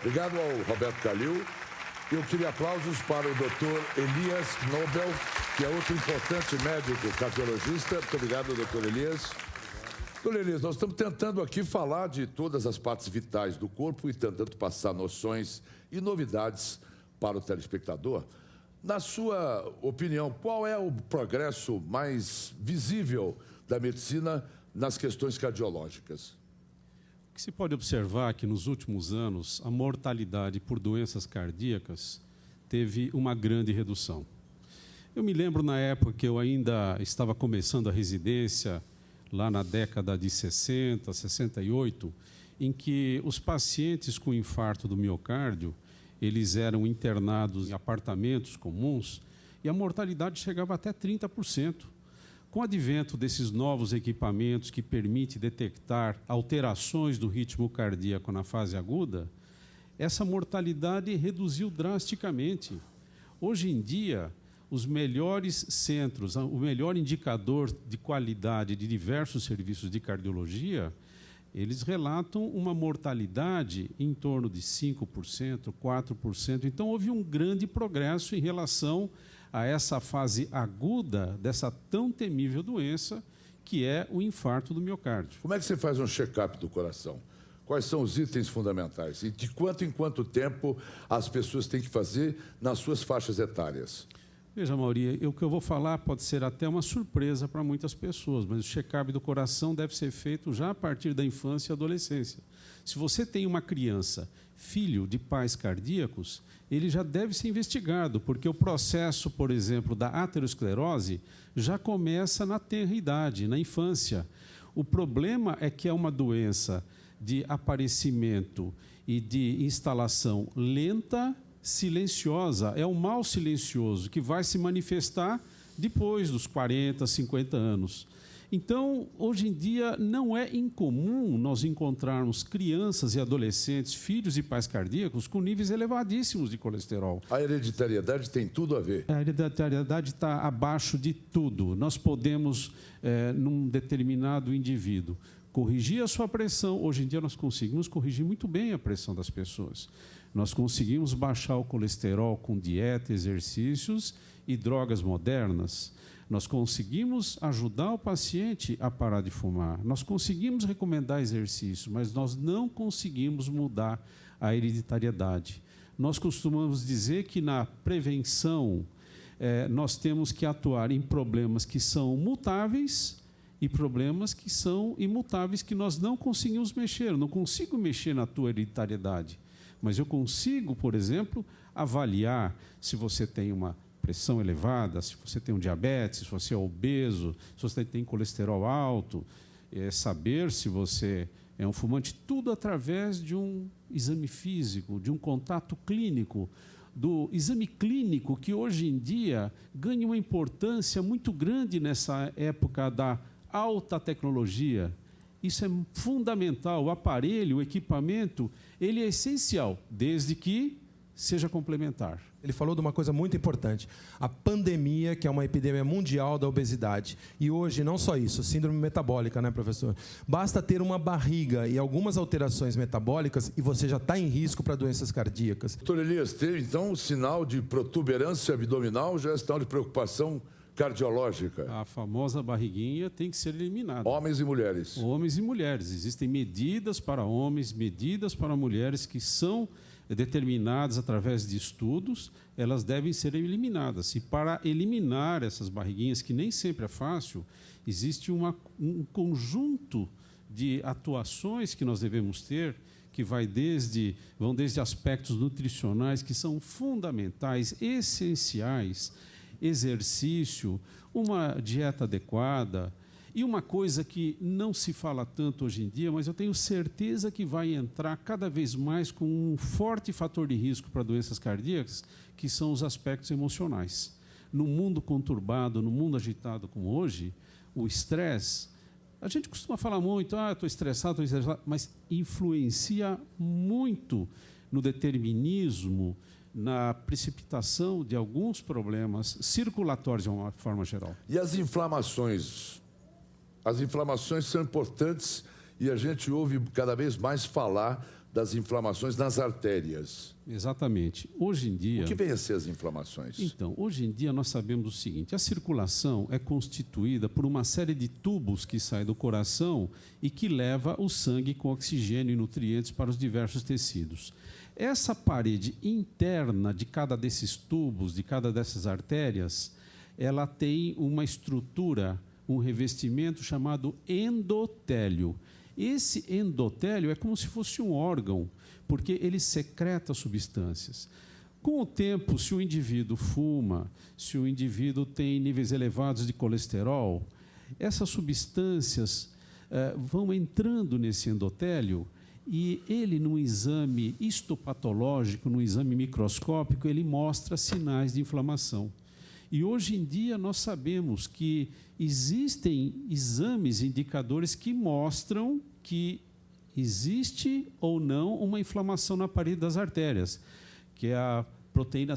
Obrigado ao Roberto Calil. Eu queria aplausos para o Dr. Elias Nobel, que é outro importante médico cardiologista. Muito obrigado, Dr. Elias. Dr. Elias, nós estamos tentando aqui falar de todas as partes vitais do corpo e tentando passar noções e novidades para o telespectador. Na sua opinião, qual é o progresso mais visível da medicina nas questões cardiológicas? O que se pode observar é que nos últimos anos a mortalidade por doenças cardíacas teve uma grande redução. Eu me lembro na época que eu ainda estava começando a residência, lá na década de 60, 68, em que os pacientes com infarto do miocárdio, eles eram internados em apartamentos comuns e a mortalidade chegava até 30%. Com o advento desses novos equipamentos que permitem detectar alterações do ritmo cardíaco na fase aguda, essa mortalidade reduziu drasticamente. Hoje em dia, os melhores centros, o melhor indicador de qualidade de diversos serviços de cardiologia, eles relatam uma mortalidade em torno de 5%, 4%. Então, houve um grande progresso em relação a essa fase aguda dessa tão temível doença, que é o infarto do miocárdio. Como é que você faz um check-up do coração? Quais são os itens fundamentais? E de quanto em quanto tempo as pessoas têm que fazer nas suas faixas etárias? Veja, Mauri, o que eu vou falar pode ser até uma surpresa para muitas pessoas, mas o check-up do coração deve ser feito já a partir da infância e adolescência. Se você tem uma criança, filho de pais cardíacos, ele já deve ser investigado, porque o processo, por exemplo, da aterosclerose já começa na tenra idade, na infância. O problema é que é uma doença de aparecimento e de instalação lenta, silenciosa, é um mal silencioso que vai se manifestar depois dos 40, 50 anos. Então, hoje em dia, não é incomum nós encontrarmos crianças e adolescentes, filhos de pais cardíacos, com níveis elevadíssimos de colesterol. A hereditariedade tem tudo a ver? A hereditariedade está abaixo de tudo. Nós podemos, num determinado indivíduo, corrigir a sua pressão. Hoje em dia, nós conseguimos corrigir muito bem a pressão das pessoas. Nós conseguimos baixar o colesterol com dieta, exercícios e drogas modernas. Nós conseguimos ajudar o paciente a parar de fumar. Nós conseguimos recomendar exercício, mas nós não conseguimos mudar a hereditariedade. Nós costumamos dizer que na prevenção nós temos que atuar em problemas que são mutáveis e problemas que são imutáveis, que nós não conseguimos mexer. Eu não consigo mexer na tua hereditariedade, mas eu consigo, por exemplo, avaliar se você tem uma pressão elevada, se você tem um diabetes, se você é obeso, se você tem colesterol alto, saber se você é um fumante, tudo através de um exame físico, de um contato clínico, do exame clínico, que hoje em dia ganha uma importância muito grande nessa época da alta tecnologia. Isso é fundamental. O aparelho, o equipamento, ele é essencial, desde que seja complementar. Ele falou de uma coisa muito importante, a pandemia, que é uma epidemia mundial da obesidade. E hoje, não só isso, síndrome metabólica, né, professor? Basta ter uma barriga e algumas alterações metabólicas e você já está em risco para doenças cardíacas. Doutor Elias, teve então um sinal de protuberância abdominal, já é sinal de preocupação cardiológica? A famosa barriguinha tem que ser eliminada. Homens e mulheres? Homens e mulheres. Existem medidas para homens, medidas para mulheres que são determinadas através de estudos, elas devem ser eliminadas. E para eliminar essas barriguinhas, que nem sempre é fácil, existe um conjunto de atuações que nós devemos ter, que vão desde aspectos nutricionais que são fundamentais, essenciais, exercício, uma dieta adequada. E uma coisa que não se fala tanto hoje em dia, mas eu tenho certeza que vai entrar cada vez mais com um forte fator de risco para doenças cardíacas, que são os aspectos emocionais. No mundo conturbado, no mundo agitado como hoje, o estresse, a gente costuma falar muito, estou estressado, mas influencia muito no determinismo, na precipitação de alguns problemas circulatórios de uma forma geral. E as inflamações? As inflamações são importantes e a gente ouve cada vez mais falar das inflamações nas artérias. Exatamente. Hoje em dia... O que vem a ser as inflamações? Então, hoje em dia nós sabemos o seguinte, a circulação é constituída por uma série de tubos que saem do coração e que leva o sangue com oxigênio e nutrientes para os diversos tecidos. Essa parede interna de cada desses tubos, de cada dessas artérias, ela tem uma estrutura, um revestimento chamado endotélio. Esse endotélio é como se fosse um órgão, porque ele secreta substâncias. Com o tempo, se o indivíduo fuma, se o indivíduo tem níveis elevados de colesterol, essas substâncias vão entrando nesse endotélio e ele, num exame histopatológico, num exame microscópico, ele mostra sinais de inflamação. E hoje em dia nós sabemos que existem exames, indicadores que mostram que existe ou não uma inflamação na parede das artérias, que é a proteína